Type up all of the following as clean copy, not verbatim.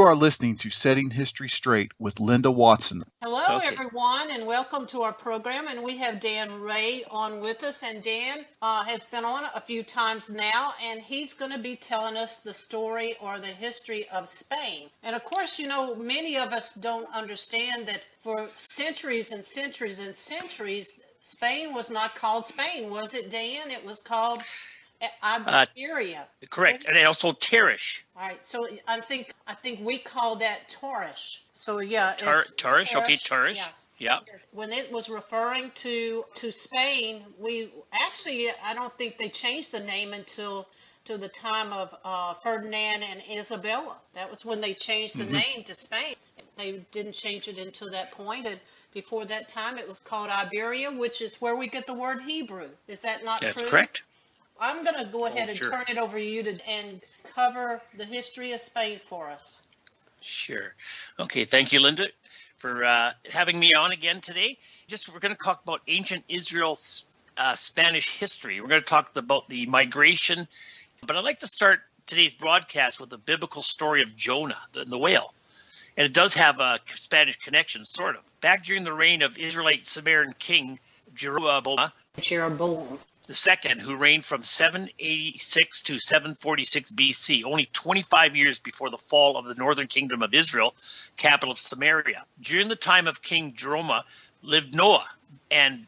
are listening to Setting History Straight with Linda Watson. Hello, everyone, and welcome to our program. And we have Dan Ray on with us. And Dan has been on a few times now, and he's going to be telling us the story or the history of Spain. And of course, you know, many of us don't understand that for centuries and centuries and centuries, Spain was not called Spain, was it, Dan? It was called Iberia. Correct, and also Tarrasch. All right, so I think we call that Tarrasch. So yeah, Tarrasch. Okay, Tarrasch. Yeah. When it was referring to Spain, we actually, I don't think they changed the name until to the time of Ferdinand and Isabella. That was when they changed the name to Spain. They didn't change it until that point, and before that time, it was called Iberia, which is where we get the word Hebrew. Is that not true? That's correct. I'm going to go ahead and turn it over to you and cover the history of Spain for us. Sure. Okay, thank you, Linda, for having me on again today. We're going to talk about ancient Israel's Spanish history. We're going to talk about the migration, but I'd like to start today's broadcast with a biblical story of Jonah, the whale. And it does have a Spanish connection, sort of. Back during the reign of Israelite Sumerian king Jeroboam II, who reigned from 786 to 746 BC, only 25 years before the fall of the northern kingdom of Israel, capital of Samaria. During the time of King Jeroboam lived Jonah, and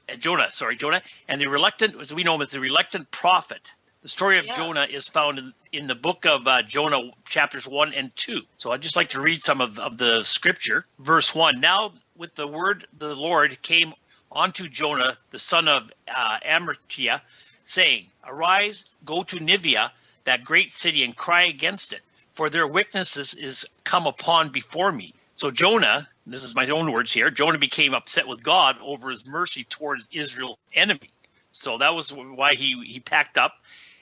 the reluctant, as we know him as the reluctant prophet. The story of Jonah is found in the book of Jonah, chapters 1 and 2. So I'd just like to read some of the scripture. Verse 1, now with the word the Lord came unto Jonah, the son of Amittai, saying, arise, go to Nineveh, that great city, and cry against it, for their wickedness is come upon before me. So Jonah, this is my own words here, Jonah became upset with God over his mercy towards Israel's enemy. So that was why he packed up.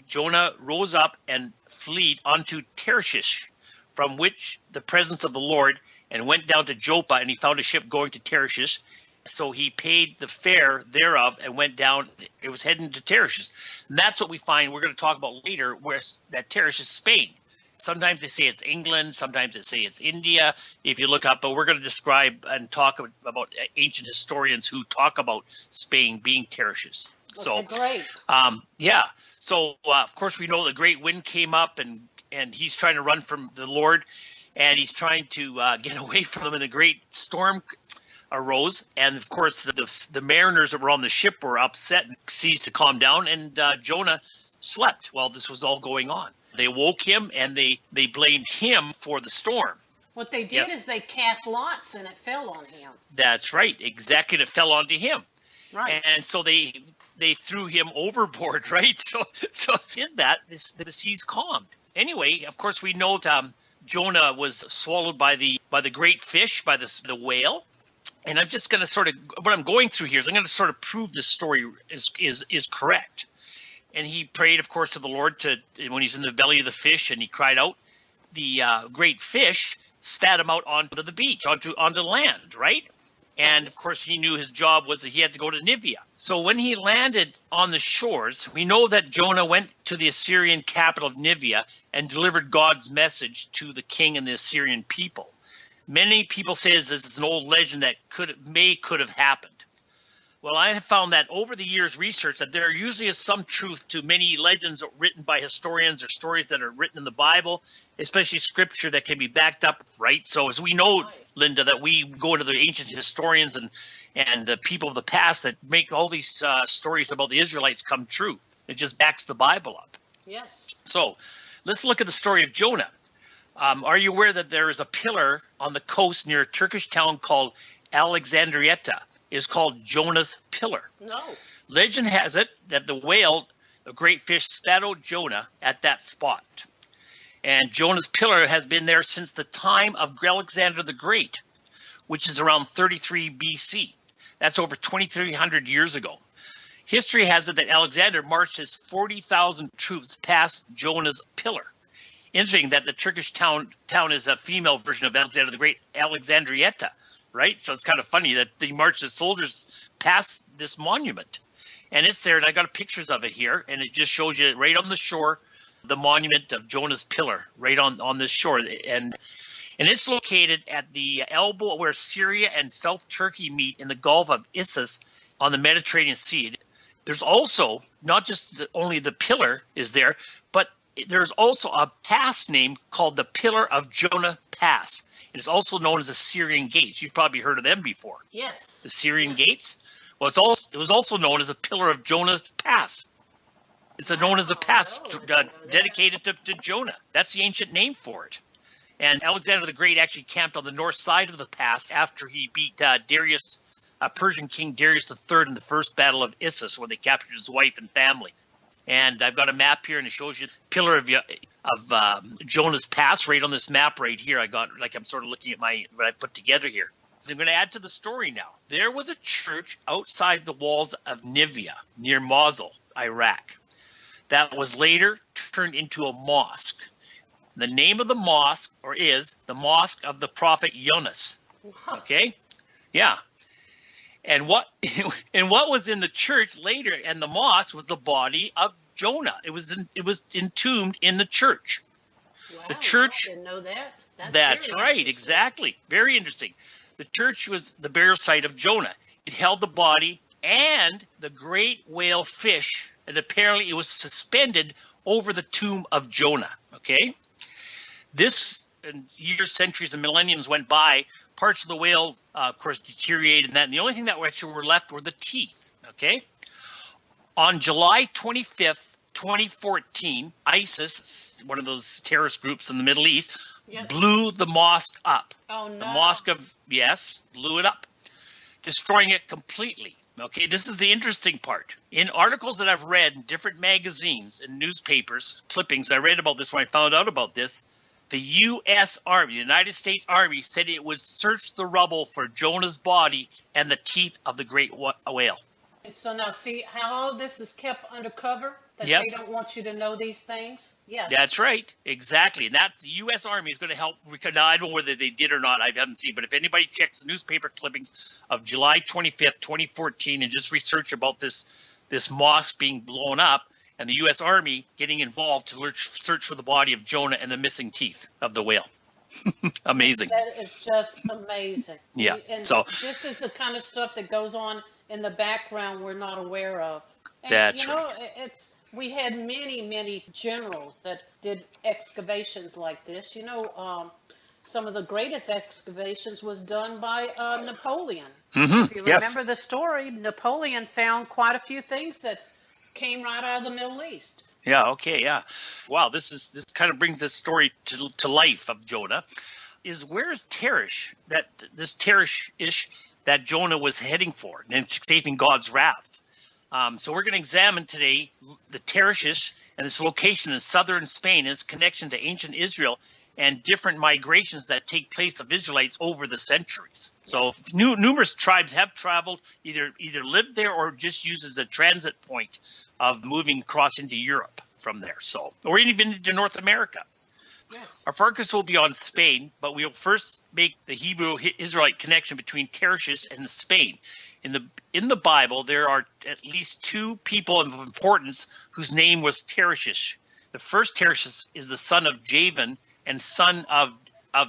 Jonah rose up and fled unto Tarrasch, from which the presence of the Lord, and went down to Joppa, and he found a ship going to Tarrasch. So he paid the fare thereof and went down. It was heading to Tarrasch. And that's what we find. We're going to talk about later, where that Tarrasch is Spain. Sometimes they say it's England. Sometimes they say it's India, if you look up. But we're going to describe and talk about ancient historians who talk about Spain being Tarrasch. So great. So of course we know the great wind came up, and he's trying to run from the Lord, and he's trying to get away from him, and a great storm arose, and of course the mariners that were on the ship were upset and ceased to calm down, and Jonah slept while this was all going on. They woke him, and they blamed him for the storm. What they did is they cast lots, and it fell on him. That's right, exactly. It fell onto him. Right. And so they threw him overboard, right? So did that. The seas calmed. Anyway, of course, we know that Jonah was swallowed by the great fish, by the whale. And I'm just going to what I'm going through here is I'm going to sort of prove this story is correct. And he prayed, of course, to the Lord when he's in the belly of the fish, and he cried out. The great fish spat him out onto the beach, onto land, right? And, of course, he knew his job was that he had to go to Nineveh. So when he landed on the shores, we know that Jonah went to the Assyrian capital of Nineveh and delivered God's message to the king and the Assyrian people. Many people say this is an old legend that could have happened. Well, I have found that over the years' research that there usually is some truth to many legends written by historians or stories that are written in the Bible, especially scripture that can be backed up, right? So as we know, Linda, that we go into the ancient historians and the people of the past that make all these stories about the Israelites come true. It just backs the Bible up. Yes. So let's look at the story of Jonah. Are you aware that there is a pillar on the coast near a Turkish town called Alexandrietta? Is called Jonah's Pillar. No. Legend has it that the whale, the great fish, spat out Jonah at that spot. And Jonah's Pillar has been there since the time of Alexander the Great, which is around 33 BC. That's over 2,300 years ago. History has it that Alexander marched his 40,000 troops past Jonah's Pillar. Interesting that the Turkish town is a female version of Alexander the Great, Alexandrietta. Right? So it's kind of funny that they marched the soldiers past this monument. And it's there, and I got pictures of it here, and it just shows you right on the shore, the monument of Jonah's Pillar, right on this shore. And And it's located at the elbow where Syria and South Turkey meet in the Gulf of Issus on the Mediterranean Sea. There's also not just only the pillar is there, but there's also a pass name called the Pillar of Jonah Pass. It's also known as the Syrian Gates. You've probably heard of them before. Yes. The Syrian Gates. Well, it was also known as a Pillar of Jonah's Pass. It's known as a pass dedicated to Jonah. That's the ancient name for it. And Alexander the Great actually camped on the north side of the pass after he beat Darius, Persian king Darius III in the first battle of Issus, where they captured his wife and family. And I've got a map here, and it shows you the Pillar of Jonah's Pass right on this map right here. I'm sort of looking at what I put together here. I'm going to add to the story now. There was a church outside the walls of Nivea near Mosul, Iraq, that was later turned into a mosque. The name of the mosque is the Mosque of the Prophet Yunus. Okay? Yeah. And what was in the church later and the mosque was the body of Jonah. It was entombed in the church. Wow, The church. I didn't know that. That's very right, interesting. exactly. Very interesting. The church was the burial site of Jonah. It held the body and the great whale fish, and apparently it was suspended over the tomb of Jonah. Okay? This, and years, centuries, and millenniums went by. Parts of the whale, of course, deteriorated, and the only thing that actually were left were the teeth. Okay? On July 25th, 2014, ISIS, one of those terrorist groups in the Middle East, blew the mosque up. Oh, no. The mosque blew it up, destroying it completely. Okay, this is the interesting part. In articles that I've read in different magazines and newspapers, clippings, I read about this when I found out about this. The U.S. Army, the United States Army, said it would search the rubble for Jonah's body and the teeth of the great whale. And so now see how all this is kept undercover? That Yes. they don't want you to know these things? Yes. That's right, exactly. And that's the U.S. Army is going to help. Now, I don't know whether they did or not. I haven't seen. But if anybody checks the newspaper clippings of July 25th, 2014, and just research about this mosque being blown up, and the U.S. Army getting involved to search for the body of Jonah and the missing teeth of the whale. Amazing. That is just amazing. Yeah. And So this is the kind of stuff that goes on in the background we're not aware of. And, That's we had many generals that did excavations like this. Some of the greatest excavations was done by Napoleon. If you remember the story, Napoleon found quite a few things that came right out of the Middle East. Yeah. Okay. Yeah. Wow. This kind of brings this story to life of Jonah. Where's Tarrasch? This Tarrasch-ish that Jonah was heading for and escaping God's wrath. So we're going to examine today the Tarrasch and this location in southern Spain and its connection to ancient Israel and different migrations that take place of Israelites over the centuries. So numerous tribes have traveled, either lived there or just used as a transit point of moving across into Europe from there. Or even into North America. Yes. Our focus will be on Spain, but we'll first make the Hebrew-Israelite connection between Tarrasch and Spain. In the Bible, there are at least two people of importance whose name was Tarrasch. The first Tarrasch is the son of Javan and son of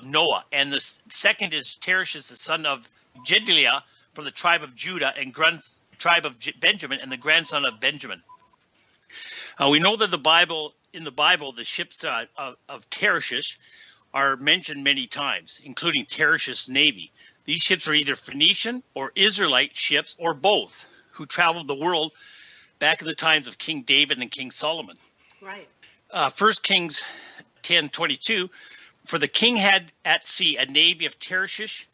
Noah, and the second is Tarrasch, the son of Jedaliah from the tribe of Judah and tribe of Benjamin, and the grandson of Benjamin. We know that in the Bible, the ships of Tarrasch are mentioned many times, including Tarrasch's navy. These ships are either Phoenician or Israelite ships, or both, who traveled the world back in the times of King David and King Solomon. Right. 1 Kings 10:22, for the king had at sea a navy of Tarrasch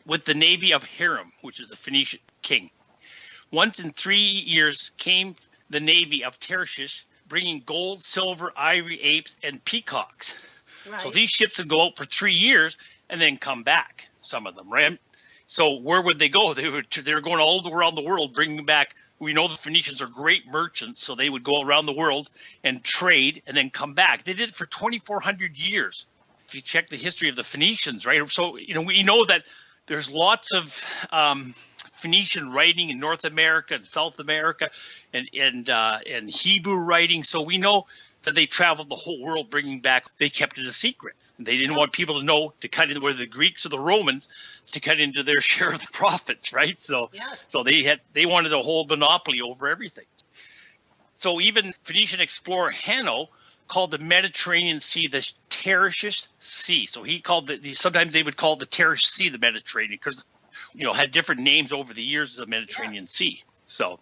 with the navy of Hiram, which is a Phoenician king. Once in 3 years came the navy of Tarrasch, bringing gold, silver, ivory, apes, and peacocks. Right. So these ships would go out for 3 years and then come back, some of them, right? So where would they go? They were going all around the world, bringing back. We know the Phoenicians are great merchants, so they would go around the world and trade and then come back. They did it for 2,400 years. If you check the history of the Phoenicians, right? So, we know that there's lots of Phoenician writing in North America and South America, and Hebrew writing. So we know that they traveled the whole world, bringing back. They kept it a secret. They didn't want people to know, to cut into, whether the Greeks or the Romans, to cut into their share of the profits, right? So, so they wanted a whole monopoly over everything. So even Phoenician explorer Hanno called the Mediterranean Sea the Tarrasch Sea. So he called sometimes they would call the Tarrasch Sea the Mediterranean, because had different names over the years of the Mediterranean Sea. So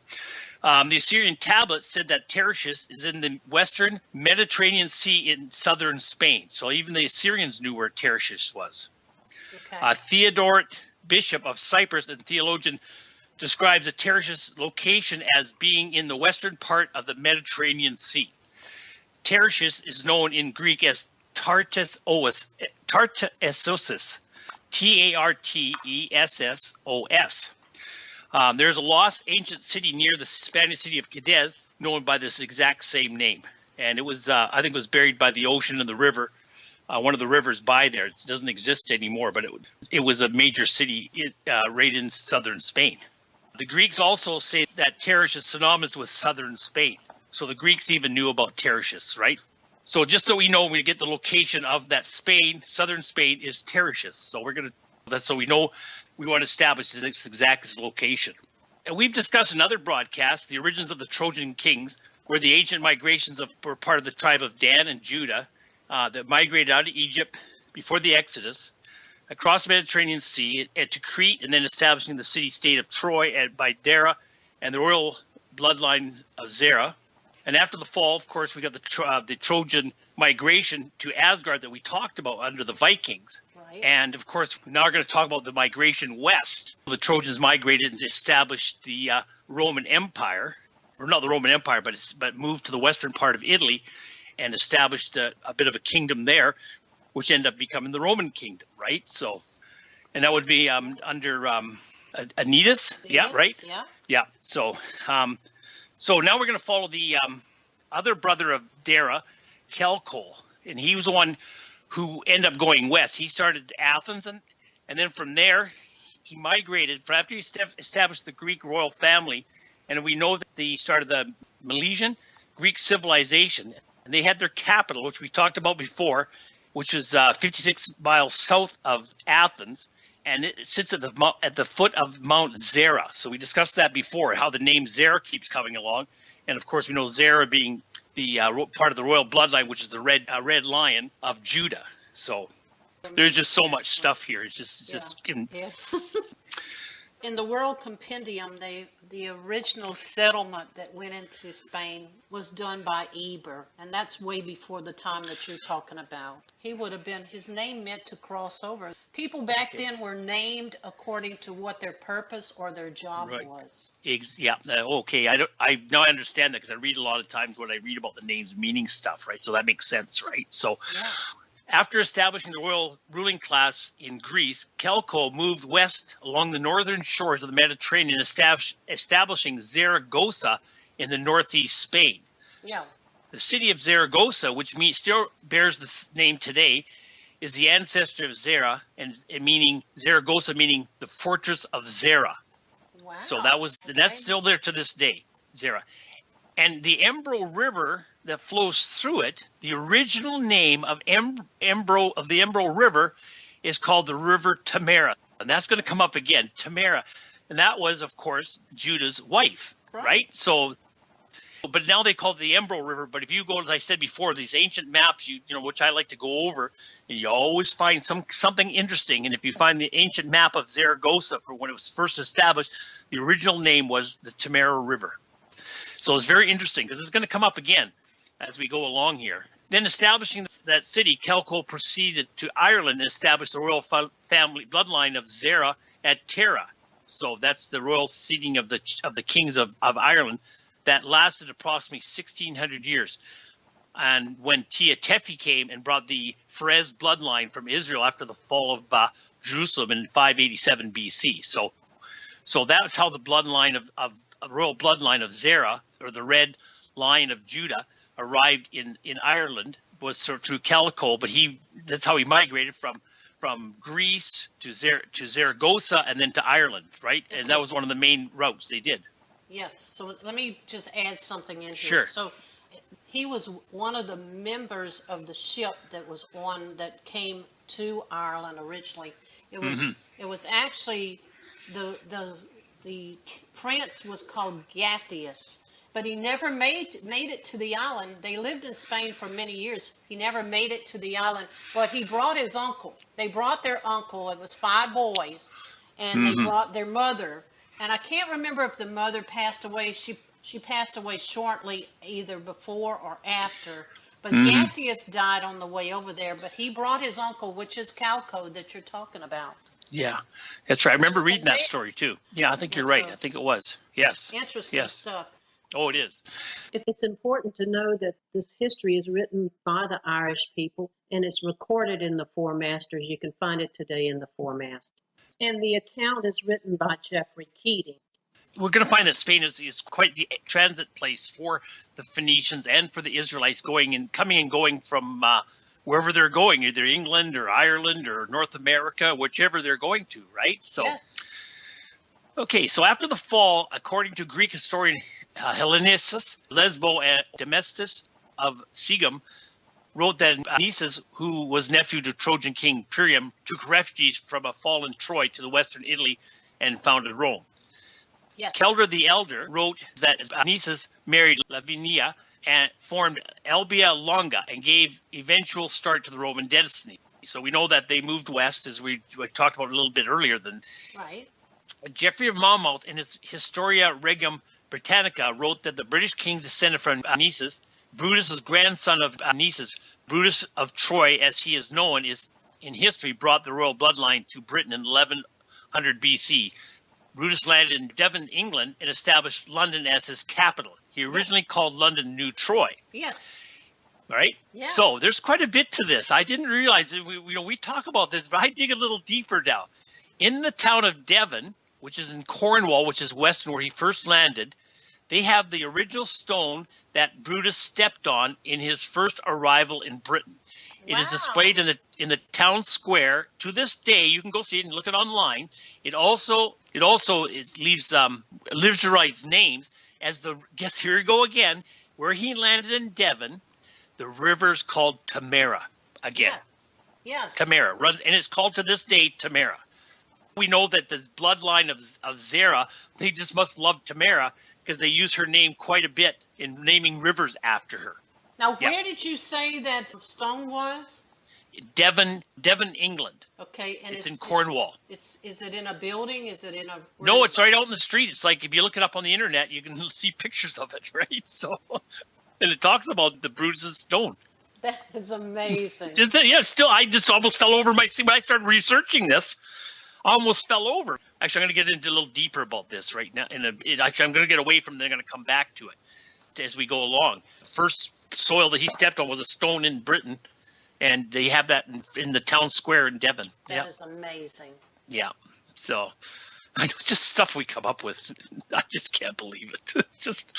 the Assyrian tablet said that Tarrasch is in the western Mediterranean Sea in southern Spain. So even the Assyrians knew where Tarrasch was. Okay. Theodore, bishop of Cyprus and theologian, describes the Tarrasch's location as being in the western part of the Mediterranean Sea. Tarrasch is known in Greek as Tartessos, Tartessos. There's a lost ancient city near the Spanish city of Cadiz, known by this exact same name. And it was, I think it was buried by the ocean and the river, one of the rivers by there. It doesn't exist anymore, but it was a major city right in southern Spain. The Greeks also say that Tarrasch is synonymous with southern Spain. So the Greeks even knew about Tarrasch, right? So just so we know, we get the location of that Spain, southern Spain is Tarrasch. So that's so we know we want to establish this exact location. And we've discussed in other broadcasts the origins of the Trojan kings, where the ancient migrations were part of the tribe of Dan and Judah that migrated out of Egypt before the Exodus, across the Mediterranean Sea and to Crete, and then establishing the city-state of Troy by Dara and the royal bloodline of Zerah. And after the fall, of course, we got the Trojan migration to Asgard that we talked about under the Vikings. Right. And of course, now we're going to talk about the migration west. The Trojans migrated and established the Roman Empire, or not the Roman Empire, but moved to the western part of Italy and established a bit of a kingdom there, which ended up becoming the Roman kingdom, right? So, and that would be under Aeneas, yeah, right? Yeah. Yeah. So, so now we're going to follow the other brother of Dara, Kelkol, and he was the one who ended up going west. He started Athens, and then from there, he migrated after he established the Greek royal family. And we know that they started the Milesian Greek civilization, and they had their capital, which we talked about before, which was 56 miles south of Athens, and it sits at the foot of Mount Zara. So we discussed that before, how the name Zara keeps coming along, and of course we know Zara being the part of the royal bloodline, which is the red lion of Judah. So there's just so much stuff here. It's just in the World Compendium, the original settlement that went into Spain was done by Eber, and that's way before the time that you're talking about. He would have been, his name meant to cross over. People back then were named according to what their purpose or their job was. Yeah, okay. I now understand that because I read a lot of times when I read about the names meaning stuff, right? So that makes sense, right? So. Yeah. After establishing the royal ruling class in Greece, Kelko moved west along the northern shores of the Mediterranean, establishing Zaragoza in the northeast Spain. Yeah. The city of Zaragoza, which still bears this name today, is the ancestor of Zara, and meaning Zaragoza, meaning the fortress of Zara. Wow. So that's still there to this day, Zara. And the Embro River that flows through it, the original name of the Embro River is called the River Tamara. And that's going to come up again, Tamara. And that was, of course, Judah's wife, right? So, but now they call it the Embro River. But if you go, as I said before, these ancient maps, you know, which I like to go over, and you always find something interesting. And if you find the ancient map of Zaragoza for when it was first established, the original name was the Tamara River. So it's very interesting because it's going to come up again as we go along here. Then establishing that city, Kelko proceeded to Ireland and established the royal family bloodline of Zara at Tara. So that's the royal seating of the kings of Ireland that lasted approximately 1,600 years. And when Tia Tefi came and brought the Pharez bloodline from Israel after the fall of Jerusalem in 587 BC. So that's how the bloodline of royal bloodline of Zara, or the red line of Judah, arrived in Ireland, was through Kelko, but that's how he migrated from from Greece to Zaragoza and then to Ireland, right? And that was one of the main routes they did. Yes. So let me just add something in here. Sure. So he was one of the members of the ship that came to Ireland originally. It was actually the prince was called Gathias, but he never made it to the island. They lived in Spain for many years. He never made it to the island, but he brought his uncle. They brought their uncle. It was 5 boys, and they brought their mother. And I can't remember if the mother passed away. She passed away shortly, either before or after. But Gathias died on the way over there. But he brought his uncle, which is Calco that you're talking about. Yeah, that's right. I remember reading that story too. Yeah, I think you're right. I think it was. Yes. Interesting stuff. Oh, it is. It's important to know that this history is written by the Irish people, and it's recorded in the Four Masters. You can find it today in the Four Masters. And the account is written by Geoffrey Keating. We're going to find that Spain is quite the transit place for the Phoenicians and for the Israelites coming and going from wherever they're going, either England or Ireland or North America, whichever they're going to, right? So, yes. Okay, so after the fall, according to Greek historian Hellenius, Lesbo and Demestus of Segum wrote that Nisus, who was nephew to Trojan king Priam, took refugees from a fallen Troy to the western Italy and founded Rome. Yes. Kelder the Elder wrote that Nisus married Lavinia and formed Albia Longa and gave eventual start to the Roman dynasty. So we know that they moved west, as we talked about a little bit earlier. Right. Geoffrey of Monmouth, in his Historia Regum Britannica, wrote that the British kings descended from Nisus. Brutus was grandson of Nisus. Brutus of Troy, as he is known, is in history brought the royal bloodline to Britain in 1100 BC. Brutus landed in Devon, England, and established London as his capital. He originally called London New Troy. Yes. Right? Yeah. So there's quite a bit to this. I didn't realize it. We talk about this, but I dig a little deeper now. In the town of Devon, which is in Cornwall, which is western where he first landed, they have the original stone that Brutus stepped on in his first arrival in Britain. It is displayed in the town square. To this day, you can go see it and look it online. It also leaves Israelites' names as guess here we go again, where he landed in Devon. The river's called Tamara again. Yes. Tamara runs, and it's called to this day Tamara. We know that the bloodline of Zerah, they just must love Tamara because they use her name quite a bit in naming rivers after her. Now, where did you say that stone was? Devon, England. Okay, and it's in Cornwall. Is it in a building? Is it in a? No, it's right out in the street. It's like if you look it up on the internet, you can see pictures of it, right? So, and it talks about the Brutus stone. That is amazing. Still, I just almost fell over when I started researching this. I almost fell over. Actually, I'm going to get into a little deeper about this right now. Actually, I'm going to get away from it. I'm going to come back to it as we go along. First soil that he stepped on was a stone in Britain, and they have that in the town square in Devon. That is amazing. Yeah. So I know it's just stuff we come up with. I just can't believe it. It's just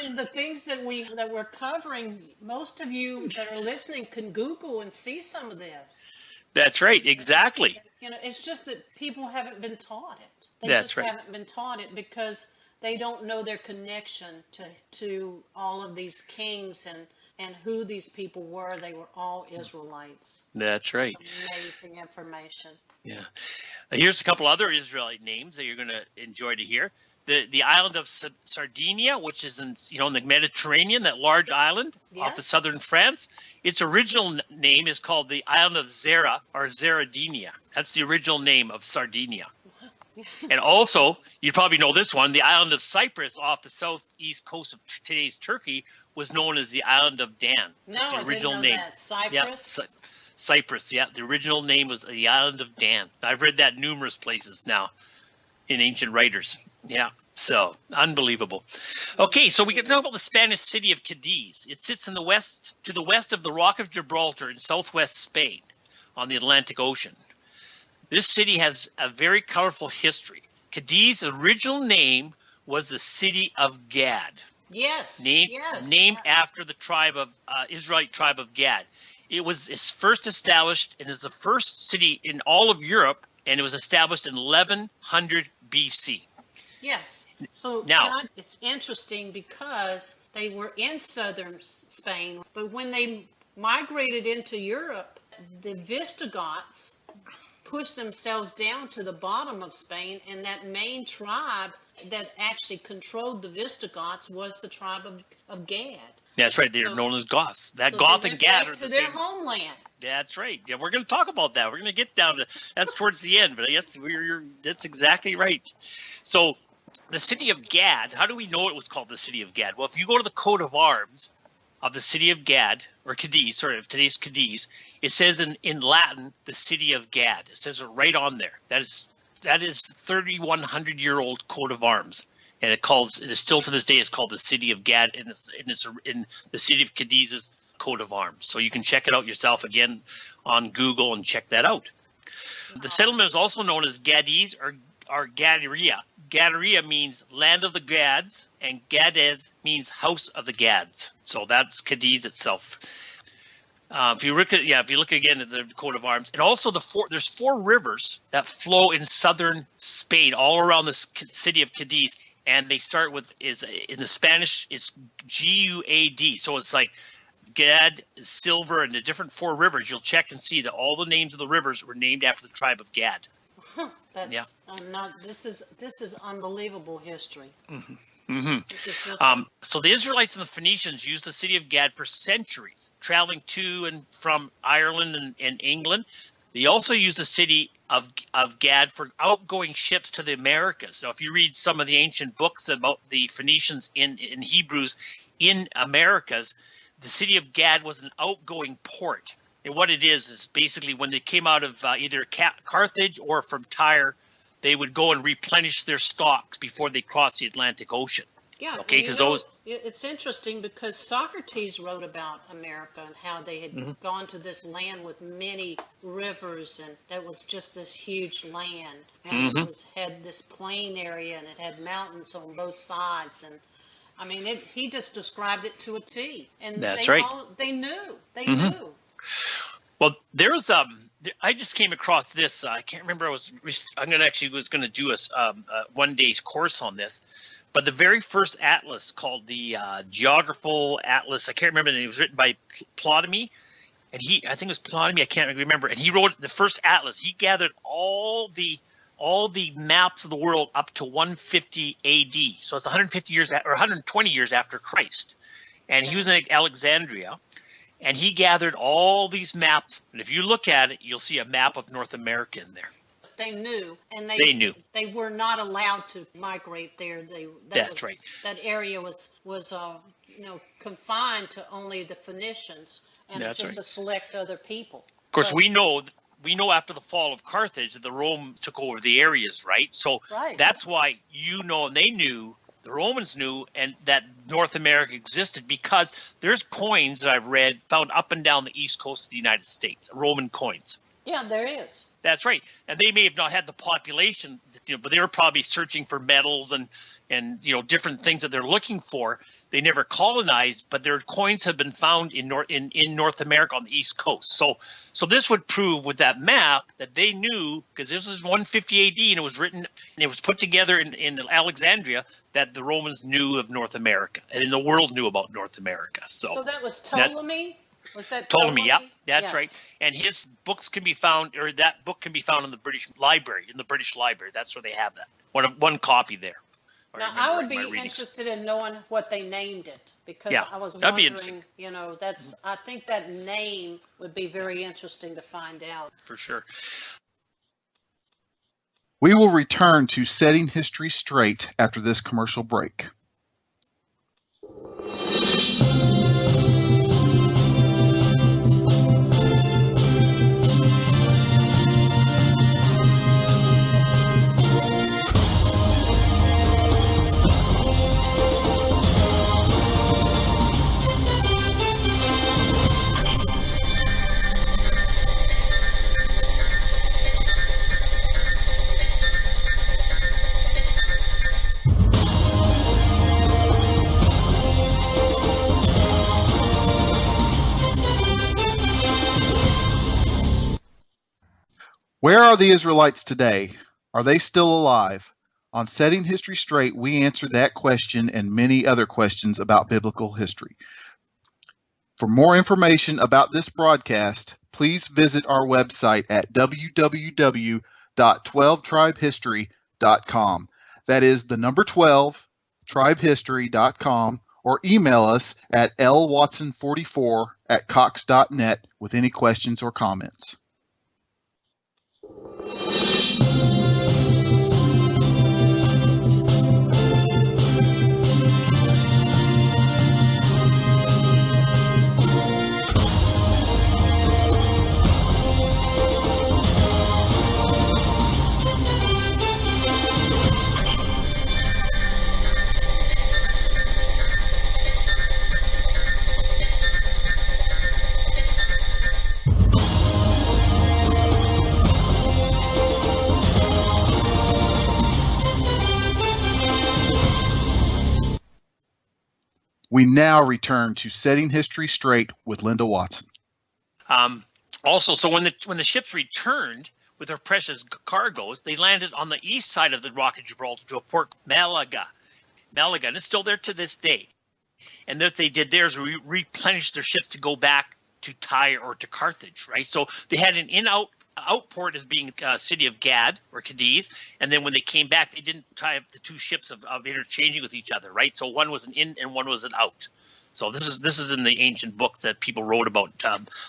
and the things that we're covering, most of you that are listening can Google and see some of this. That's right. Exactly. It's just that people haven't been taught it. They haven't been taught it because they don't know their connection to all of these kings and who these people were. They were all Israelites. That's right. It's amazing information. Yeah. Here's a couple other Israelite names that you're going to enjoy to hear. The island of Sardinia, which is in the Mediterranean, that large island off the southern France. Its original name is called the island of Zara or Zaradinia. That's the original name of Sardinia. And also, you probably know this one, the island of Cyprus off the southeast coast of today's Turkey was known as the island of Dan. No, That's the original I didn't know name. that. Cyprus? Yeah, Cyprus, yeah. The original name was the island of Dan. I've read that numerous places now in ancient writers. Yeah, so unbelievable. Okay, so we can talk about the Spanish city of Cadiz. It sits to the west of the Rock of Gibraltar in southwest Spain on the Atlantic Ocean. This city has a very colorful history. Cadiz's original name was the city of Gad. Yes. Named after the Israelite tribe of Gad. It's first established and is the first city in all of Europe, and it was established in 1100 BC. Yes. So Now, it's interesting because they were in southern Spain, but when they migrated into Europe, the Visigoths pushed themselves down to the bottom of Spain, and that main tribe that actually controlled the Visigoths was the tribe of Gad. That's right. They're known as Goths. That Goth and Gad are the same. To their homeland. That's right. Yeah, we're going to talk about that. We're going to get down to that's towards the end, but yes, that's exactly right. So the city of Gad, how do we know it was called the city of Gad? Well, if you go to the coat of arms of the city of Gad, or Cadiz, sorry, of today's Cadiz, it says in Latin, the city of Gad. It says it right on there. That is 3,100-year-old coat of arms. And it is still to this day, it's called the city of Gad, and it's in the city of Cadiz's coat of arms. So you can check it out yourself again on Google and check that out. The settlement is also known as Gadiz or Gadaria. Gadaria means land of the Gads, and Gades means house of the Gads. So that's Cadiz itself. If you look again at the coat of arms, and also there's 4 rivers that flow in southern Spain, all around the city of Cadiz. And they start with in the Spanish, it's Guad. So it's like Gad, Silver, and the different 4 rivers. You'll check and see that all the names of the rivers were named after the tribe of Gad. This is unbelievable history. Mm-hmm. Mm-hmm. So the Israelites and the Phoenicians used the city of Gad for centuries, traveling to and from Ireland and England. They also used the city of Gad for outgoing ships to the Americas. Now, if you read some of the ancient books about the Phoenicians in Hebrews in Americas, the city of Gad was an outgoing port. And what it is basically when they came out of either Carthage or from Tyre, they would go and replenish their stocks before they crossed the Atlantic Ocean. Yeah, okay, because it's interesting because Socrates wrote about America and how they had gone to this land with many rivers, and that was just this huge land, and it had this plain area, and it had mountains on both sides, and I mean, he just described it to a T. And that's right. They knew. They knew. Well, there's I just came across this. I can't remember. I was going to do a one day's course on this. But the very first atlas, called the Geographer Atlas, I can't remember the name. It was written by Ptolemy, and I think it was Ptolemy. I can't remember. And he wrote the first atlas. He gathered all the maps of the world up to 150 A.D. So it's 150 years or 120 years after Christ. And he was in Alexandria, and he gathered all these maps. And if you look at it, you'll see a map of North America in there. They knew, and they knew they were not allowed to migrate there. That's right. That area was confined to only the Phoenicians and a select other people. Of course, we know after the fall of Carthage that the Romans took over the areas, right? So that's why and they knew, the Romans knew, and that North America existed because there's coins that I've read found up and down the east coast of the United States, Roman coins. Yeah, there is. That's right. And they may have not had the population, but they were probably searching for metals and different things that they're looking for. They never colonized, but their coins have been found in North America on the East Coast. So this would prove with that map that they knew, because this is 150 AD and it was written and it was put together in Alexandria, that the Romans knew of North America and the world knew about North America. So that was Ptolemy? Was that Ptolemy? Yeah, that's right. And his books can be found, or that book can be found in the British Library. That's where they have that. One copy there. Now, I would be interested in knowing what they named it, because I was wondering, I think that name would be very interesting to find out. For sure. We will return to Setting History Straight after this commercial break. Where are the Israelites today? Are they still alive? On Setting History Straight, we answer that question and many other questions about biblical history. For more information about this broadcast, please visit our website at www.12tribehistory.com. That is the number 12, tribehistory.com, or email us at lwatson44@cox.net with any questions or comments. We now return to Setting History Straight with Linda Watson. Also, so when the ships returned with their precious cargoes, they landed on the east side of the Rock of Gibraltar to a port, Malaga, and it's still there to this day. And what they did there is replenish their ships to go back to Tyre or to Carthage, right? So they had an out port as being city of Gad or Cadiz, and then when they came back, they didn't tie up the two ships of interchanging with each other, right? So one was an in and one was an out. So this is in the ancient books that people wrote about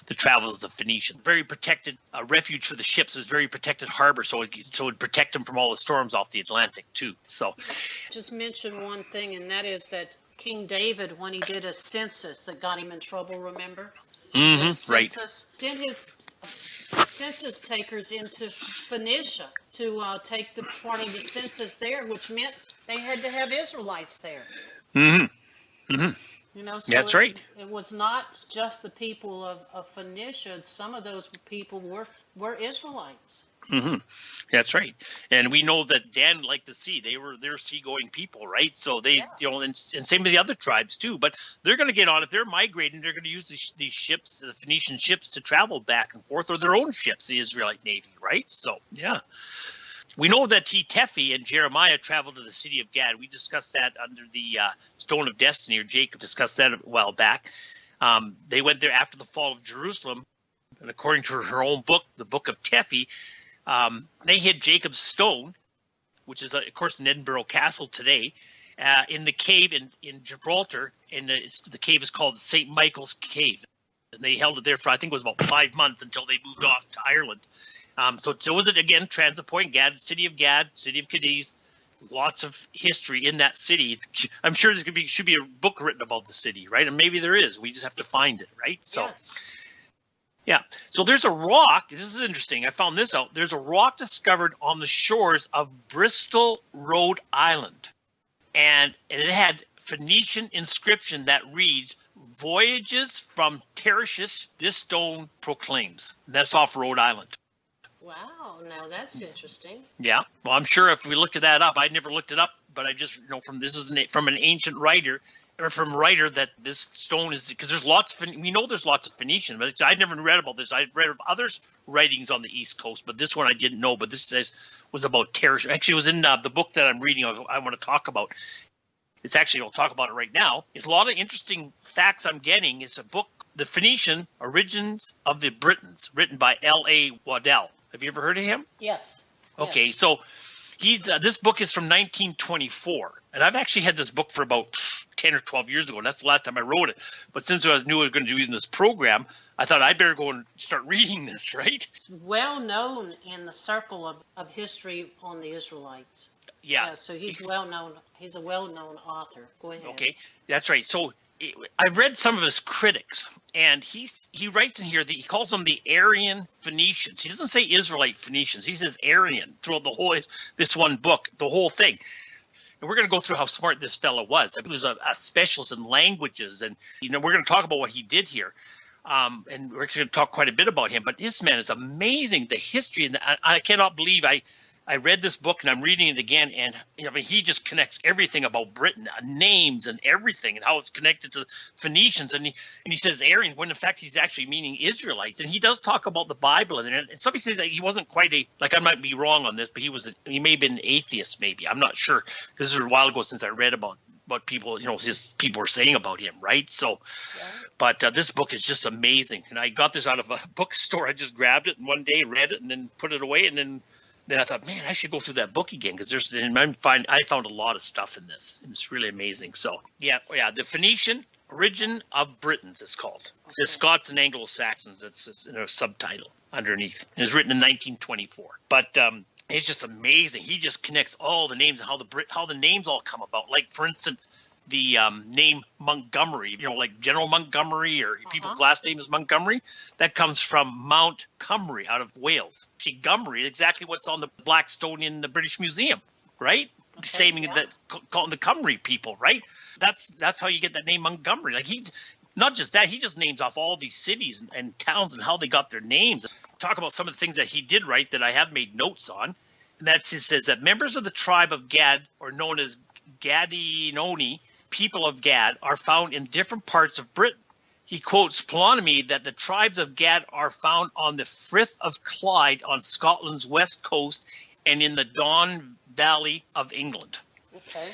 the travels of the Phoenicians. Very protected refuge for the ships. It was very protected harbor, so it would protect them from all the storms off the Atlantic too. So, just mention one thing, and that is that King David, when he did a census that got him in trouble, remember? Right. Sent his census takers into Phoenicia to take the part of the census there, which meant they had to have Israelites there. You know, so that's right. It was not just the people of Phoenicia. Some of those people were Israelites. That's right. And we know that Dan liked the sea. They're seagoing people, right? So they, and same with the other tribes too. But they're going to get on, if they're migrating, they're going to use these ships, the Phoenician ships, to travel back and forth, or their own ships, the Israelite Navy, right? So, yeah. We know that Tephi and Jeremiah traveled to the city of Gad. We discussed that under the Stone of Destiny, or Jacob discussed that a while back. They went there after the fall of Jerusalem. And according to her own book, the book of Tephi, they hid Jacob's stone, which is, of course, in Edinburgh Castle today, in the cave in Gibraltar. And the cave is called St. Michael's Cave. And they held it there for, I think it was about 5 months until they moved off to Ireland. So was it, again, transit point, Gad, city of Cadiz. Lots of history in that city. I'm sure there should be a book written about the city, right? And maybe there is. We just have to find it, right? So. Yes. Yeah. So there's a rock. This is interesting. I found this out. There's a rock discovered on the shores of Bristol, Rhode Island. And it had Phoenician inscription that reads, "Voyages from Tarrasch, this stone proclaims." That's off Rhode Island. Wow. Now that's interesting. Yeah. Well, I'm sure if we looked that up, I never looked it up, but I just know from an ancient writer, or from a writer, that this stone is, because there's we know there's lots of Phoenician, but I've never read about this. I've read of others writings on the East Coast, but this one I didn't know. But this was about Tarrasch. Actually, it was in the book that I'm reading. I want to talk about. It's actually, I'll talk about it right now. It's a lot of interesting facts I'm getting. It's a book, The Phoenician Origins of the Britons, written by L.A. Waddell. Have you ever heard of him? Yes. Okay, yes. So he's this book is from 1924, and I've actually had this book for about 10 or 12 years ago, and that's the last time I wrote it. But since I knew I was going to do this program, I thought I'd better go and start reading this, right? It's well known in the circle of history on the Israelites. Yeah. So he's well known. He's a well-known author. Go ahead. Okay, that's right. So I've read some of his critics, and he writes in here that he calls them the Aryan Phoenicians. He doesn't say Israelite Phoenicians. He says Aryan throughout this one book, the whole thing. And we're going to go through how smart this fellow was. He was a specialist in languages, and we're going to talk about what he did here. And we're going to talk quite a bit about him. But this man is amazing. The history, and I cannot believe I I read this book and I'm reading it again, and he just connects everything about Britain, names and everything, and how it's connected to the Phoenicians, and he says Aryans, when in fact he's actually meaning Israelites, and he does talk about the Bible, and somebody says that he wasn't quite I might be wrong on this, but he may have been an atheist, maybe, I'm not sure. This is a while ago since I read about what people, his people were saying about him, right? So, but this book is just amazing, and I got this out of a bookstore. I just grabbed it and one day read it and then put it away, and then I thought, man, I should go through that book again, because I found a lot of stuff in this, and it's really amazing. So yeah, the Phoenician origin of Britons is called. It says Scots and Anglo-Saxons. It's in a subtitle underneath. It was written in 1924. But it's just amazing. He just connects all the names and how the names all come about. Like, for instance, the name Montgomery, like General Montgomery, or people's last name is Montgomery. That comes from Mount Cymru out of Wales. Gumry, exactly what's on the black stone in the British Museum, right? Saying that, calling the Cymru people, right? That's how you get that name Montgomery. Like, he's not just that, he just names off all these cities and towns and how they got their names. Talk about some of the things that he did right that I have made notes on. And he says that members of the tribe of Gad, or known as Gadinoni, people of Gad, are found in different parts of Britain. He quotes Ptolemy that the tribes of Gad are found on the Frith of Clyde on Scotland's west coast and in the Don Valley of England. Okay.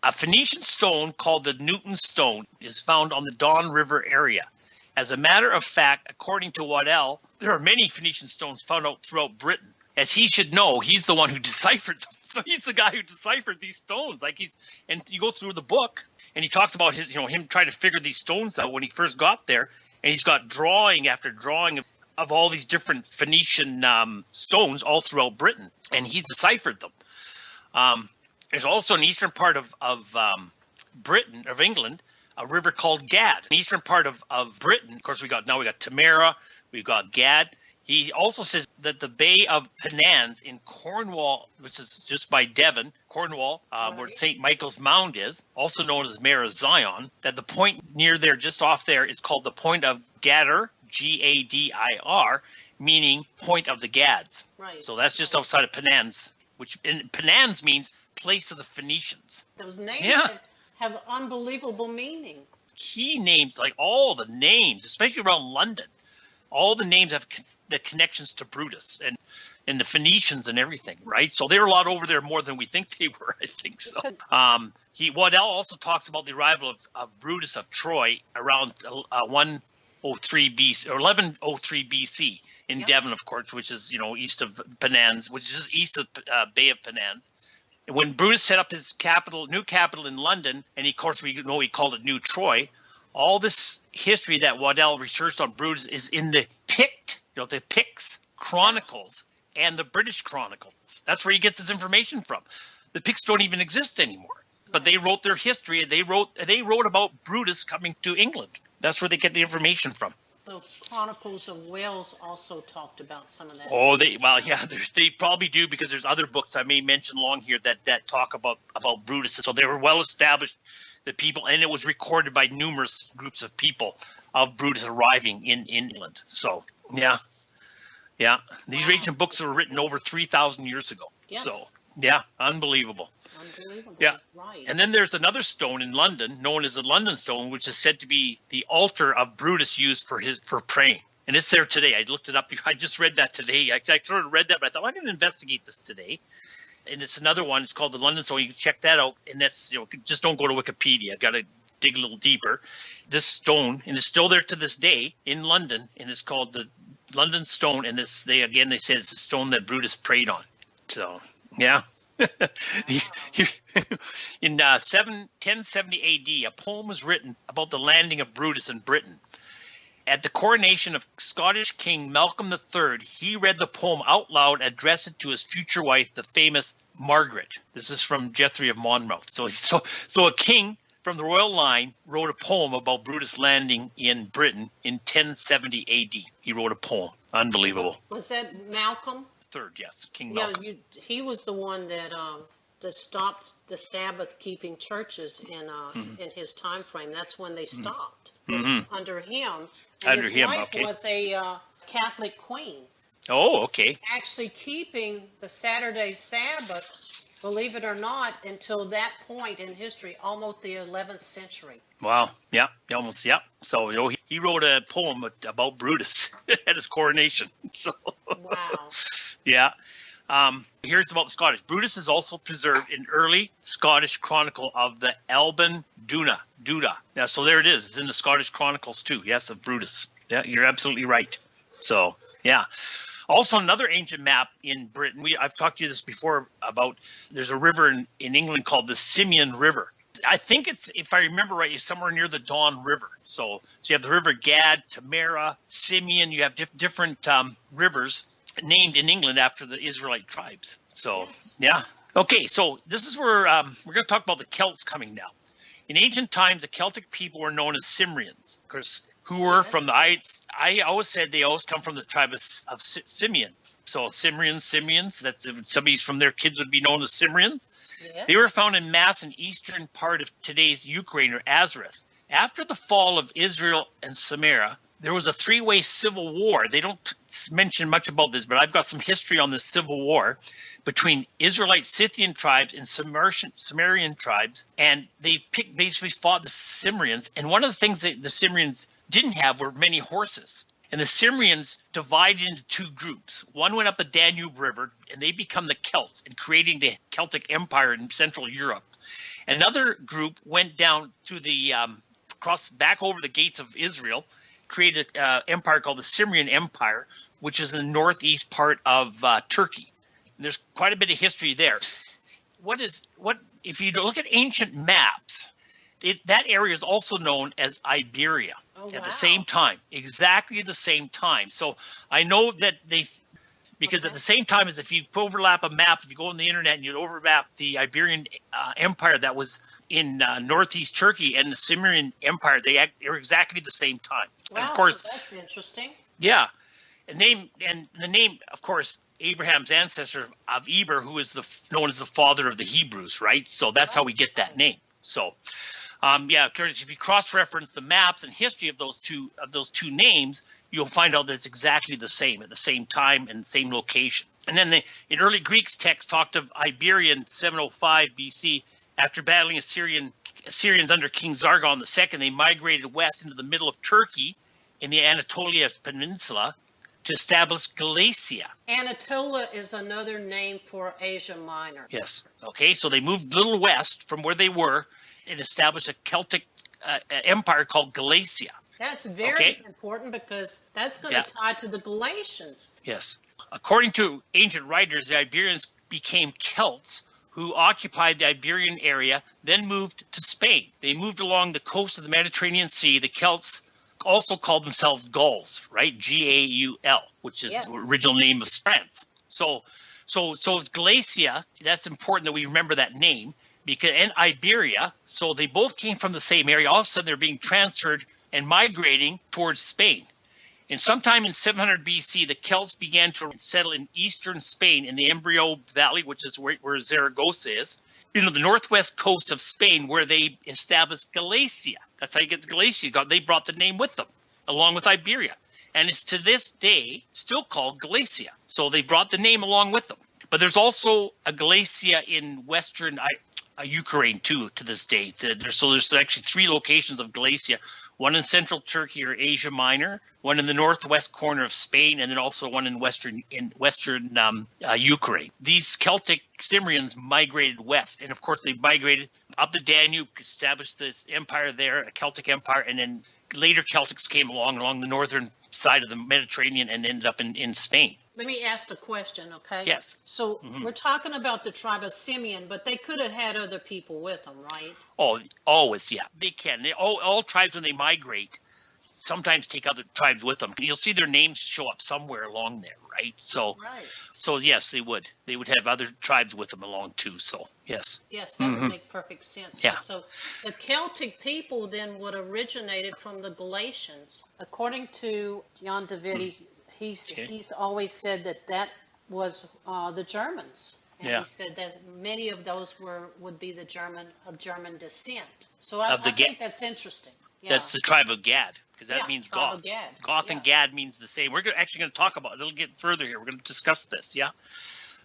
A Phoenician stone called the Newton Stone is found on the Don River area. As a matter of fact, according to Waddell, there are many Phoenician stones found out throughout Britain. As he should know, he's the one who deciphered them. So he's the guy who deciphered these stones. And you go through the book, and he talks about him trying to figure these stones out when he first got there, and he's got drawing after drawing of all these different Phoenician stones all throughout Britain, and he deciphered them. There's also an eastern part of Britain, of England, a river called Gad. An eastern part of Britain, of course, we got Tamara, we've got Gad. He also says that the Bay of Pennans in Cornwall, which is just by Devon, Cornwall, where St. Michael's Mound is, also known as Mare of Zion, that the point near there, just off there, is called the Point of Gadir, Gadir, meaning Point of the Gads. Right. So that's just outside of Pennans, which Pennans means place of the Phoenicians. Those names have unbelievable meaning. Key names, like all the names, especially around London. All the names have the connections to Brutus and the Phoenicians and everything, right? So they're a lot over there more than we think they were, I think so. Waddell also talks about the arrival of Brutus of Troy around 103 BC or 1103 BC in Devon, of course, which is east of Pennans, which is east of Bay of Pennans. When Brutus set up his new capital in London, and of course we know he called it New Troy. All this history that Waddell researched on Brutus is in the the Picts Chronicles and the British Chronicles. That's where he gets his information from. The Picts don't even exist anymore, but they wrote their history. They wrote about Brutus coming to England. That's where they get the information from. The Chronicles of Wales also talked about some of that. Oh, they probably do, because there's other books I may mention along here that talk about Brutus. So they were well established. The people, and it was recorded by numerous groups of people of Brutus arriving in England. So, yeah. These ancient books were written over 3,000 years ago. Yes. So, yeah, unbelievable. Yeah. Right. And then there's another stone in London known as the London Stone, which is said to be the altar of Brutus used for praying. And it's there today. I looked it up. I just read that today. I sort of read that, but I thought, I'm going to investigate this today. And it's another one. It's called the London Stone. You can check that out. And that's, just don't go to Wikipedia. I've got to dig a little deeper. This stone, and it's still there to this day in London, and it's called the London Stone. And they said it's a stone that Brutus prayed on. So, yeah. In 1070 AD, a poem was written about the landing of Brutus in Britain. At the coronation of Scottish King Malcolm III, he read the poem out loud, addressed it to his future wife, the famous Margaret. This is from Geoffrey of Monmouth. So a king from the royal line wrote a poem about Brutus landing in Britain in 1070 AD. He wrote a poem. Unbelievable. Was that Malcolm? Third, yes, King Malcolm. Yeah, he was the one that stopped the Sabbath keeping churches in his time frame. That's when they stopped under him. And his wife was a Catholic queen. Oh, okay. actually keeping the Saturday Sabbath, believe it or not, until that point in history, almost the 11th century. Wow. Yeah. Almost. Yeah. So he wrote a poem about Brutus at his coronation. So Wow. yeah. Here's about the Scottish. Brutus is also preserved in early Scottish chronicle of the Alban Duda. Yeah, so there it is. It's in the Scottish Chronicles too. Yes, of Brutus. Yeah, you're absolutely right. So yeah. Also, another ancient map in Britain. I've talked to you this before about. There's a river in England called the Simeon River. I think it's, if I remember right, it's somewhere near the Don River. So you have the River Gad, Tamara, Simeon. You have different rivers named in England after the Israelite tribes. So Yes. yeah. Okay, so this is where we're going to talk about the Celts coming now. In ancient times, the Celtic people were known as Cimmerians, of course, who were from the I always said they always come from the tribe of Simeon. So Cimmerians, that's if somebody's from their kids would be known as Cimmerians. Yes. They were found in mass in eastern part of today's Ukraine or Azareth. After the fall of Israel and Samaria, there was a three-way civil war. They don't mention much about this, but I've got some history on this civil war between Israelite Scythian tribes and Sumerian tribes, and they basically fought the Cimmerians. And one of the things that the Cimmerians didn't have were many horses. And the Cimmerians divided into two groups. One went up the Danube River, and they become the Celts, and creating the Celtic Empire in Central Europe. Another group went down to the back over the gates of Israel, created an empire called the Cimmerian Empire, which is in the northeast part of Turkey. And there's quite a bit of history there. If you look at ancient maps, that area is also known as Iberia at the same time, exactly the same time. So I know that because at the same time as if you overlap a map, if you go on the internet and you overlap the Iberian Empire that was in northeast Turkey and the Cimmerian Empire, they are exactly the same time. Wow, and of course, so that's interesting. yeah, the name, of course, Abraham's ancestor of Eber, who is known as the father of the Hebrews, right? So that's how we get that name. So, Curtis, if you cross-reference the maps and history of those two names, you'll find out that it's exactly the same at the same time and same location. And then in early Greek's text talked of Iberia in 705 BC. After battling Assyrians under King Sargon II, they migrated west into the middle of Turkey in the Anatolia Peninsula to establish Galatia. Anatolia is another name for Asia Minor. Yes. Okay, so they moved a little west from where they were and established a Celtic empire called Galatia. That's very important because that's going to tie to the Galatians. Yes. According to ancient writers, the Iberians became Celts who occupied the Iberian area, then moved to Spain. They moved along the coast of the Mediterranean Sea. The Celts also called themselves Gauls, right? Gaul, which is the original name of France. So Galatia, that's important that we remember that name, and Iberia, so they both came from the same area. All of a sudden, they're being transferred and migrating towards Spain. And sometime in 700 BC, the Celts began to settle in eastern Spain in the Embryo Valley, which is where Zaragoza is, the northwest coast of Spain, where they established Galatia. That's how you get to Galatia. They brought the name with them, along with Iberia. And it's to this day still called Galatia. So they brought the name along with them. But there's also a Galatia in western Ukraine, too, to this day. So there's actually three locations of Galatia, one in central Turkey or Asia Minor, one in the northwest corner of Spain, and then also one in western Ukraine. These Celtic Cimmerians migrated west, and of course they migrated up the Danube, established this empire there, a Celtic empire, and then later Celtics came along the northern side of the Mediterranean and ended up in Spain. Let me ask a question, okay? Yes. So we're talking about the tribe of Simeon, but they could have had other people with them, right? Oh, always, yeah. They can. All tribes, when they migrate, sometimes take other tribes with them. You'll see their names show up somewhere along there, right? So yes, they would. They would have other tribes with them along too. So yes. Yes, that would make perfect sense. Yeah. So the Celtic people then would have originated from the Galatians. According to Jan de Witte, he's always said that was the Germans. And he said that many of those would be of German descent. So I think that's interesting. That's the tribe of Gad, because that means tribe Goth. of Gad. Goth and Gad means the same. We're actually going to talk about it a little bit further here. We're going to discuss this, yeah?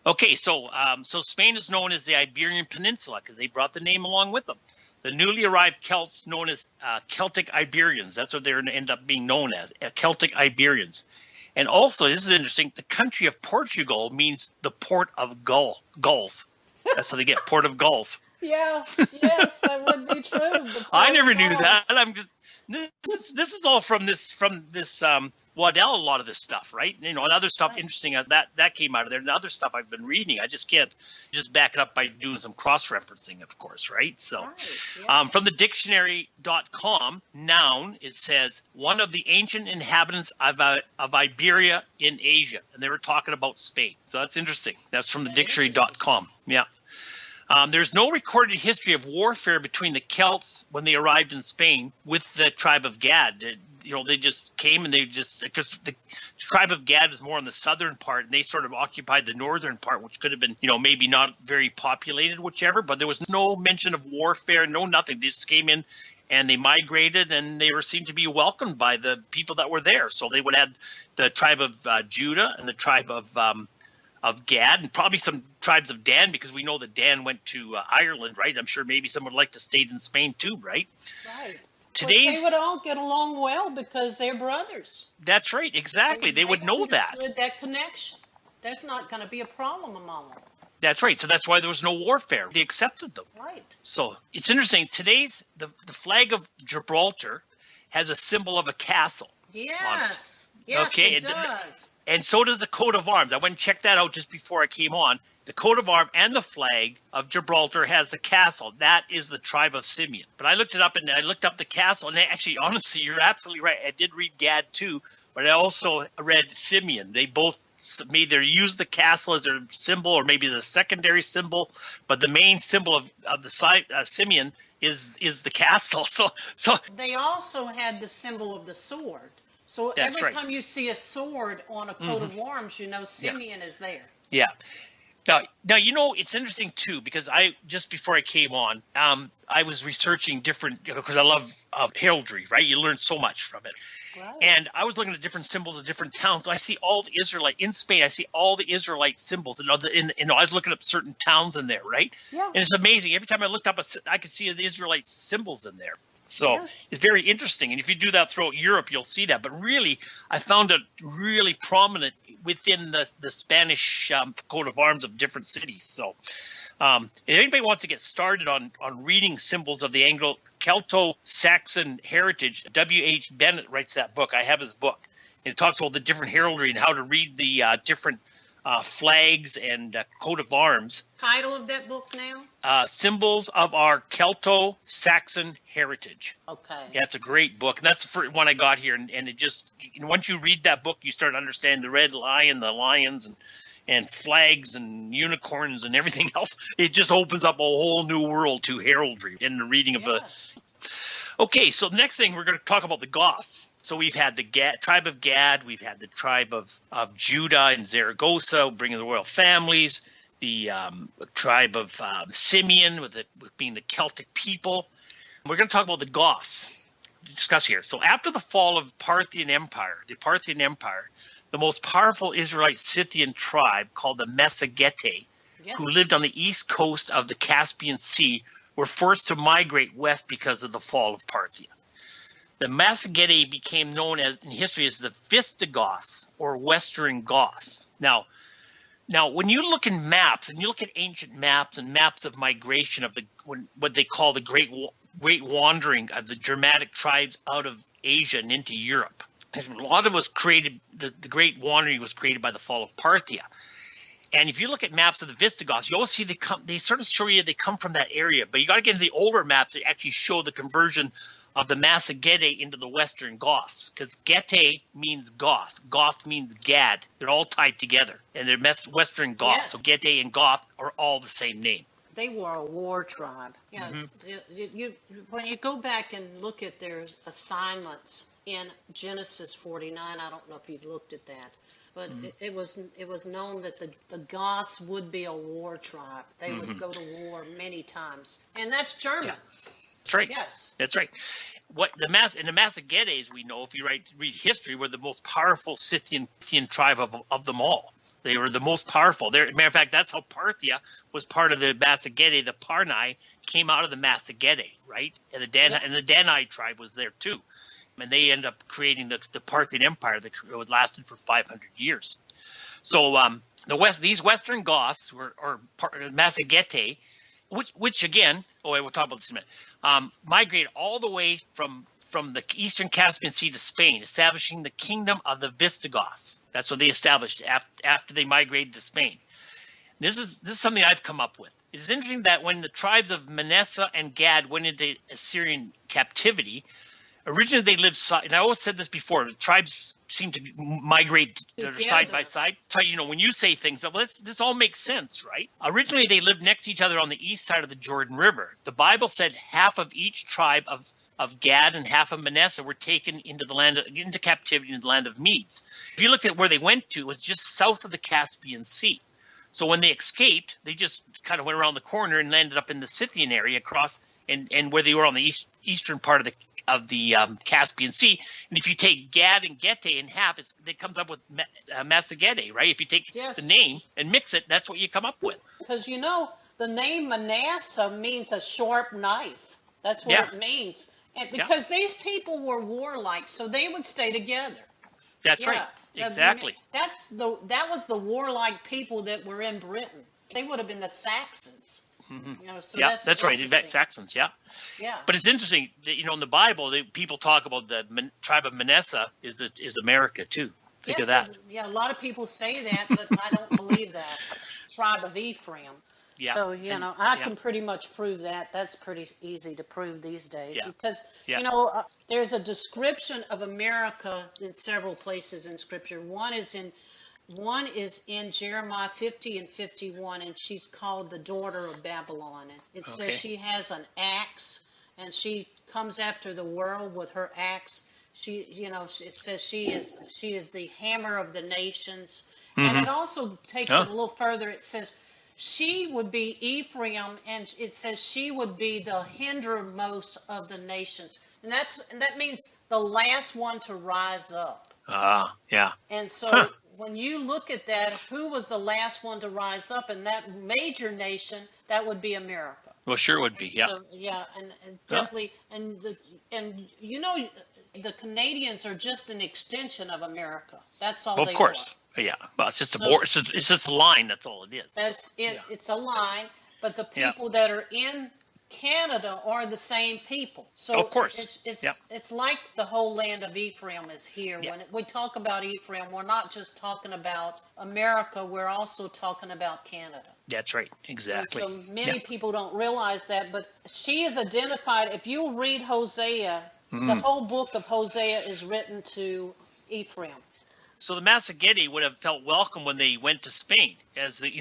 Okay, so Spain is known as the Iberian Peninsula because they brought the name along with them. The newly arrived Celts, known as Celtic Iberians, that's what they're going to end up being known as, Celtic Iberians. And also, this is interesting, the country of Portugal means the port of Gulls. That's how they get Port of Gulls. Yes, that would be true. I never knew that. I'm just this is all from this Waddell, a lot of this stuff, right? You know, and other stuff interesting as that came out of there, and other stuff I've been reading. I just can't just back it up by doing some cross-referencing, of course, right? So from the dictionary.com, noun, it says one of the ancient inhabitants of Iberia in Asia, and they were talking about Spain. So that's interesting. That's from the dictionary.com. Yeah. There's no recorded history of warfare between the Celts when they arrived in Spain with the tribe of Gad. You know, they just came and because the tribe of Gad is more on the southern part, and they sort of occupied the northern part, which could have been, you know, maybe not very populated, whichever, but there was no mention of warfare, no nothing. They just came in and they migrated, and they were seen to be welcomed by the people that were there. So they would have the tribe of Judah and the tribe of Gad, and probably some tribes of Dan, because we know that Dan went to Ireland, right? I'm sure maybe some would like to stay in Spain too, right? Right. They would all get along well because they're brothers. That's right, exactly. They would know that. That connection. There's not going to be a problem among them. That's right. So that's why there was no warfare. They accepted them. Right. So it's interesting. Today's the flag of Gibraltar has a symbol of a castle. Yes. Yes, okay, it does. And so does the coat of arms. I went and checked that out just before I came on. The coat of arms and the flag of Gibraltar has the castle. That is the tribe of Simeon. But I looked it up, and I looked up the castle, and actually, honestly, you're absolutely right. I did read Gad too, but I also read Simeon. They both either use the castle as their symbol or maybe as a secondary symbol, but the main symbol of the Simeon is the castle. So they also had the symbol of the sword. So every time you see a sword on a coat of arms, you know Simeon is there. Yeah. Now, you know, it's interesting too, because just before I came on, I was researching different, because I love heraldry, right? You learn so much from it. Right. And I was looking at different symbols of different towns. So I see all the Israelite in Spain. I see all the Israelite symbols, and I was looking up certain towns in there, right? Yeah. And it's amazing. Every time I looked up, I could see the Israelite symbols in there. So it's very interesting. And if you do that throughout Europe, you'll see that. But really, I found it really prominent within the Spanish coat of arms of different cities. So if anybody wants to get started on reading symbols of the Anglo-Celto-Saxon heritage, W.H. Bennett writes that book. I have his book. And it talks about the different heraldry and how to read the different flags and coat of arms. Title of that book now? Symbols of Our Celto-Saxon Heritage. Okay. Yeah, it's a great book. And that's the first one I got here. And it just, once you read that book, you start understanding the red lion, the lions, and flags and unicorns and everything else. It just opens up a whole new world to heraldry in the reading of the. Okay, so the next thing we're going to talk about the Goths. So we've had the tribe of Gad, we've had the tribe of Judah and Zaragoza, bringing the royal families, the tribe of Simeon, with being the Celtic people. We're going to talk about the Goths to discuss here. So after the fall of Parthian Empire, the most powerful Israelite Scythian tribe called the Massagetae, who lived on the east coast of the Caspian Sea, were forced to migrate west because of the fall of Parthia. The Massagetae became known in history as the Visigoths, or Western Goths. Now, when you look in maps, and you look at ancient maps and maps of migration of what they call the Great Wandering of the Germanic tribes out of Asia and into Europe, a lot of was created. The Great Wandering was created by the fall of Parthia. And if you look at maps of the Visigoths, you always see they sort of show you they come from that area. But you got to get into the older maps that actually show the conversion of the Massagetae into the Western Goths, because Getae means Goth. Goth means Gad. They're all tied together, and they're Western Goths. Yes. So Getae and Goth are all the same name. They were a war tribe. Yeah. When you go back and look at their assignments in Genesis 49, I don't know if you've looked at that, but it was known that the Goths would be a war tribe. They would go to war many times, and that's Germans. Yeah. That's right. Yes. That's right. what the Massagetae, we know, if you read history, were the most powerful Scythian tribe of them all. They were the most powerful. Matter of fact, that's how Parthia was part of the Massagetae. The Parnai came out of the Massagetae, right? And the Danite tribe was there too. And they ended up creating the Parthian Empire that lasted for 500 years. So these Western Goths or Massagetae, which again, we'll talk about this in a minute, migrate all the way from the eastern Caspian Sea to Spain, establishing the kingdom of the Visigoths. That's what they established after they migrated to Spain. This is something I've come up with. It's interesting that when the tribes of Manasseh and Gad went into Assyrian captivity, originally they lived and I always said this before, the tribes seem to migrate side by side. So, when you say things, this all makes sense, right? Originally they lived next to each other on the east side of the Jordan River. The Bible said half of each tribe of Gad and half of Manasseh were taken into captivity in the land of Medes. If you look at where they went to, it was just south of the Caspian Sea. So when they escaped, they just kind of went around the corner and landed up in the Scythian area across and where they were on the eastern part of the Caspian Sea. And if you take Gad and Getae in half, it comes up with Massagetae, right? If you take the name and mix it, that's what you come up with. Because the name Manasseh means a sharp knife. That's what it means. And because these people were warlike, so they would stay together. That's right. Exactly. That was the warlike people that were in Britain. They would have been the Saxons. Mm-hmm. So that's right. Saxons, yeah. But it's interesting that, in the Bible, people talk about the tribe of Manasseh is America too. Think of that. A lot of people say that, but I don't believe that. Tribe of Ephraim. Yeah. So, I can pretty much prove that. That's pretty easy to prove these days because, there's a description of America in several places in Scripture. One is in Jeremiah 50 and 51, and she's called the daughter of Babylon. And it says she has an axe, and she comes after the world with her axe. It says she is the hammer of the nations. Mm-hmm. And it also takes it a little further. It says she would be Ephraim, and it says she would be the hindermost of the nations. And that means the last one to rise up. Yeah. And so when you look at that, who was the last one to rise up in that major nation? That would be America. Well, sure would be, and definitely, the Canadians are just an extension of America. That's all. Well, of course. Yeah, well, it's just a border. It's just a line. That's all it is. That's it. It's a line, but the people that are in Canada are the same people. So of course, it's like the whole land of Ephraim is here. When we talk about Ephraim, we're not just talking about America. We're also talking about Canada. That's right. Exactly. And so many people don't realize that, but she is identified. If you read Hosea, the whole book of Hosea is written to Ephraim. So the Massagetae would have felt welcome when they went to Spain, as if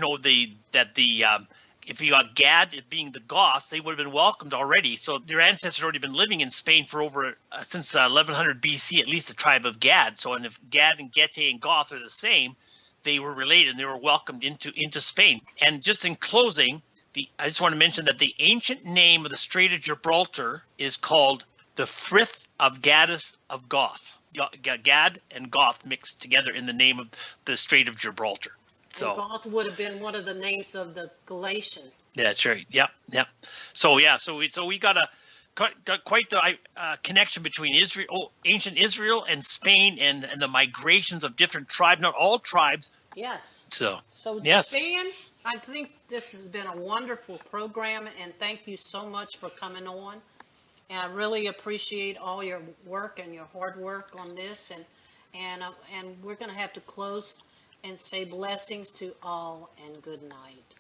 you got Gad being the Goths, they would have been welcomed already. So their ancestors had already been living in Spain for over since 1100 BC, at least the tribe of Gad. So, and if Gad and Getae and Goth are the same, they were related and they were welcomed into Spain. And just in closing, I just want to mention that the ancient name of the Strait of Gibraltar is called the Frith of Gadus of Goth. Gad and Goth mixed together in the name of the Strait of Gibraltar. So and Goth would have been one of the names of the Galatian. Yeah, that's right. Yep. So we got quite the connection between ancient Israel and Spain and the migrations of different tribes, not all tribes. Yes. So yes. Dan, I think this has been a wonderful program, and thank you so much for coming on. And I really appreciate all your work and your hard work on this. And we're going to have to close and say blessings to all and good night.